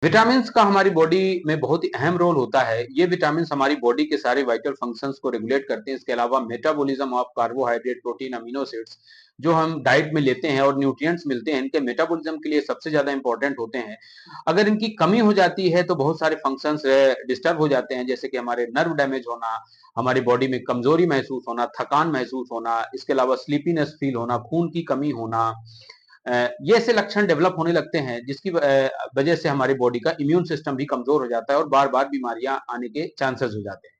Vitamins का हमारी body में बहुत ही अहम रोल होता है। ये विटामिन्स हमारी बॉडी के सारे वाइटल फंक्शंस को रेगुलेट करते हैं। इसके अलावा metabolism of carbohydrate, protein, amino acids जो हम डाइट में लेते हैं और न्यूट्रिएंट्स मिलते हैं, इनके मेटाबॉलिज्म के लिए सबसे ज्यादा इंपॉर्टेंट होते हैं। अगर इनकी कमी हो जाती है तो बहुत सारे फंक्शंस डिस्टर्ब हो जाते हैं, जैसे कि हमारे नर्व डैमेज होना, हमारी बॉडी में कमजोरी महसूस होना, थकान महसूस होना, इसके अलावा स्लीपीनेस फील होना, खून की कमी होना। ये ऐसे लक्षण डेवलप होने लगते हैं जिसकी वजह से हमारी बॉडी का इम्यून सिस्टम भी कमजोर हो जाता है और बार बार बीमारियां आने के चांसेस हो जाते हैं।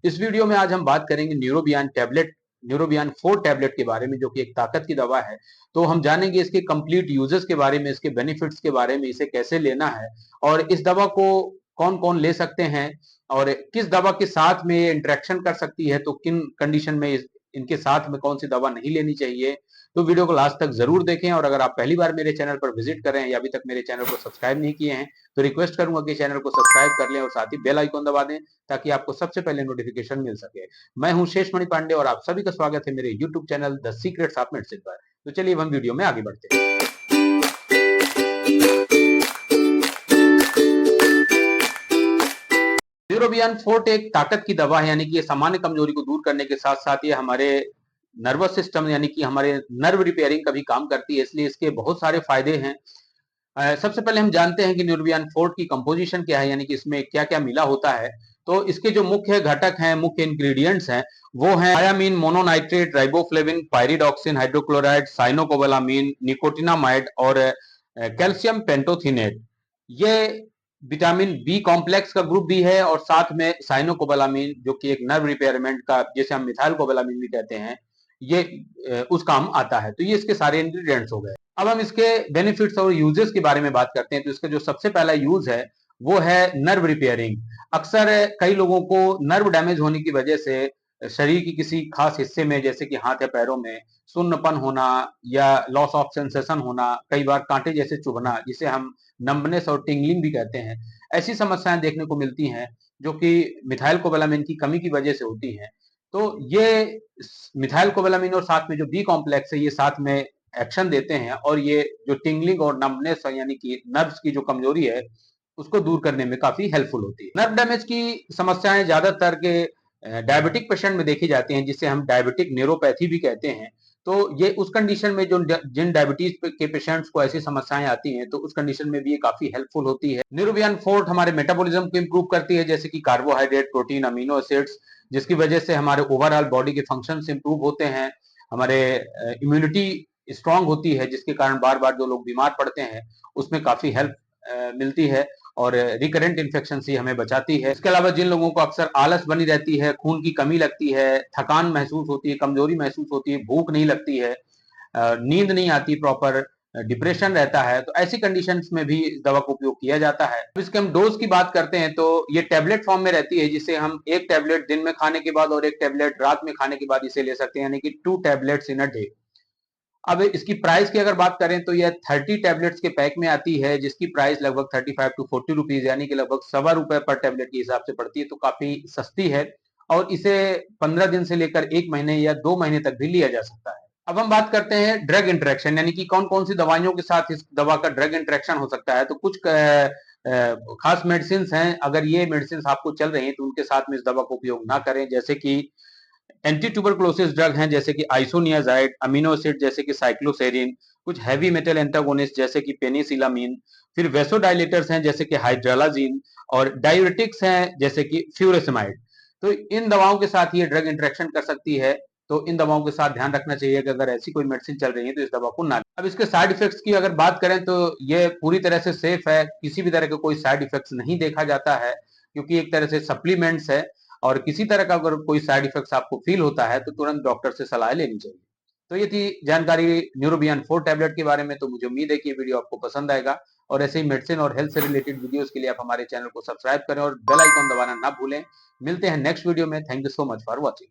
इस वीडियो में आज हम बात करेंगे न्यूरोबियान 4 टैबलेट के बारे में, जो कि एक ताकत की दवा है। तो हम जानेंगे इसके कंप्लीट यूजेस के बारे में, इसके बेनिफिट्स के बारे में, इसे कैसे लेना है और इस दवा को कौन कौन ले सकते हैं और किस दवा के साथ में ये इंटरेक्शन कर सकती है, तो किन कंडीशन में इनके साथ में कौन सी दवा नहीं लेनी चाहिए। तो वीडियो को लास्ट तक जरूर देखें और अगर आप पहली बार मेरे चैनल पर विजिट कर रहे हैं या अभी तक मेरे चैनल को सब्सक्राइब नहीं किए हैं तो रिक्वेस्ट करूंगा कि चैनल को सब्सक्राइब कर लें और साथ ही बेल आइकन दबा दें ताकि आपको सबसे पहले नोटिफिकेशन मिल सके। मैं हूं शेष मणि पांडे और आप सभी का स्वागत है मेरे YouTube channel the secrets of medicine पर। तो चलिए हम वीडियो में आगे बढ़ते हैं। न्यूरोबियान फोर्ट एक ताकत की दवा है, यानी कि ये सामान्य कमजोरी को दूर करने के साथ साथ ये हमारे नर्वस सिस्टम यानी कि हमारे नर्व रिपेयरिंग का भी काम करती है, इसलिए इसके बहुत सारे फायदे हैं। सबसे पहले हम जानते हैं कि न्यूरोबियान फोर्ट की कंपोजिशन क्या है, यानी कि इसमें क्या क्या मिला होता है। तो इसके जो मुख्य घटक हैं, मुख्य इंग्रेडिएंट्स हैं, वो हैं thiamine mononitrate, riboflavin, pyridoxine, hydrochloride, cyanocobalamin, nicotinamide और कैल्शियम पेंटोथिनेट। ये विटामिन बी कॉम्प्लेक्स का ग्रुप भी है और साथ में साइनोकोबालामीन जो कि एक नर्व रिपेयरमेंट का, जैसे हम मिथाइल कोबालामीन भी कहते हैं, ये उस काम आता है। तो ये इसके सारे इंग्रेडिएंट्स हो गए। अब हम इसके बेनिफिट्स और यूजेस के बारे में बात करते हैं। तो इसका जो सबसे पहला यूज है वो है नर्व रिपेयरिंग। अक्सर कई लोगों को नर्व डैमेज होने की वजह से शरीर की किसी खास हिस्से में, जैसे कि हाथ या पैरों में सुन्नपन होना या लॉस ऑफ सेंसेशन होना, कई बार कांटे जैसे चुभना, जिसे हम नंबनेस और टिंगलिंग भी कहते हैं, ऐसी समस्याएं देखने को मिलती हैं जो कि मिथाइल कोबालामिन की कमी की वजह से होती हैं। तो ये मिथाइल कोबालामिन और साथ में जो बी कॉम्प्लेक्स है, ये साथ में एक्शन देते हैं और ये जो टिंगलिंग और नंबनेस यानी कि नर्व्स की जो कमजोरी है उसको दूर करने में काफी हेल्पफुल होती है। नर्व डैमेज की समस्याएं ज्यादातर के डायबिटिक पेशेंट में देखी जाती हैं, जिसे हम डायबिटिक न्यूरोपैथी भी कहते हैं। तो ये उस कंडीशन में जो जिन डायबिटीज के पेशेंट्स को ऐसी समस्याएं आती हैं, तो उस कंडीशन में भी ये काफी हेल्पफुल होती है। न्यूरोबियान फोर्ट हमारे मेटाबॉलिज्म को इंप्रूव करती है, जैसे कि कार्बोहाइड्रेट, प्रोटीन, अमीनो एसिड्स, जिसकी वजह से हमारे ओवरऑल बॉडी के फंक्शंस इंप्रूव होते हैं। हमारे इम्यूनिटी स्ट्रांग होती है, जिसके कारण बार बार जो लोग बीमार पड़ते हैं उसमें काफी हेल्प मिलती है और रिकरेंट इन्फेक्शन से हमें बचाती है। इसके अलावा जिन लोगों को अक्सर आलस बनी रहती है, खून की कमी लगती है, थकान महसूस होती है, कमजोरी महसूस होती है, भूख नहीं लगती है, नींद नहीं आती प्रॉपर, डिप्रेशन रहता है, तो ऐसी कंडीशंस में भी इस दवा का उपयोग किया जाता है। अब इसके हम डोज की बात करते हैं तो ये टैबलेट फॉर्म में रहती है, जिसे हम एक टैबलेट दिन में खाने के बाद और एक टैबलेट रात में खाने के बाद इसे ले सकते हैं, यानी कि 2 टैबलेट्स इन अ डे। अब इसकी प्राइस की अगर बात करें तो यह 30 टैबलेट्स के पैक में आती है, जिसकी प्राइस लगभग 35 टू 40 रुपीज यानी कि लगभग ₹1.25 पर टैबलेट के हिसाब से पड़ती है, तो काफी सस्ती है और इसे 15 दिन से लेकर 1 महीने या 2 महीने तक भी लिया जा सकता है। अब हम बात करते हैं ड्रग इंटरेक्शन, यानी कि कौन कौन सी दवाइयों के साथ इस दवा का ड्रग इंटरेक्शन हो सकता है। तो कुछ खास मेडिसिन हैं, अगर ये मेडिसिन आपको चल रही हैं तो उनके साथ में इस दवा का उपयोग ना करें, जैसे कि एंटी ट्यूबरकुलोसिस ड्रग हैं जैसे कि आइसोनियाजाइड, अमीनो एसिड जैसे कि साइक्लोसेरिन, कुछ हैवी मेटल एंटागोनिस्ट जैसे कि पेनिसिलामीन, फिर वेसोडाइलेटर्स हैं जैसे कि हाइड्रालाजीन और डायूरेटिक्स हैं जैसे कि फ्यूरेसेमाइड। तो इन दवाओं के साथ ये ड्रग इंटरेक्शन कर सकती है, तो इन दवाओं के साथ ध्यान रखना चाहिए कि अगर ऐसी कोई मेडिसिन चल रही है तो इस दवा को ना लें। अब इसके साइड इफेक्ट्स की अगर बात करें तो ये पूरी तरह से सेफ है, किसी भी तरह का कोई साइड इफेक्ट्स नहीं देखा जाता है, क्योंकि एक तरह से सप्लीमेंट्स है और किसी तरह का अगर कोई साइड इफेक्ट्स आपको फील होता है तो तुरंत डॉक्टर से सलाह लेनी चाहिए। तो ये थी जानकारी न्यूरोबियान 4 टैबलेट के बारे में। तो मुझे उम्मीद है कि ये वीडियो आपको पसंद आएगा और ऐसे ही मेडिसिन और हेल्थ से रिलेटेड वीडियोस के लिए आप हमारे चैनल को सब्सक्राइब करें और बेल आइकन दबाना ना भूलें। मिलते हैं नेक्स्ट वीडियो में। Thank you so much for watching.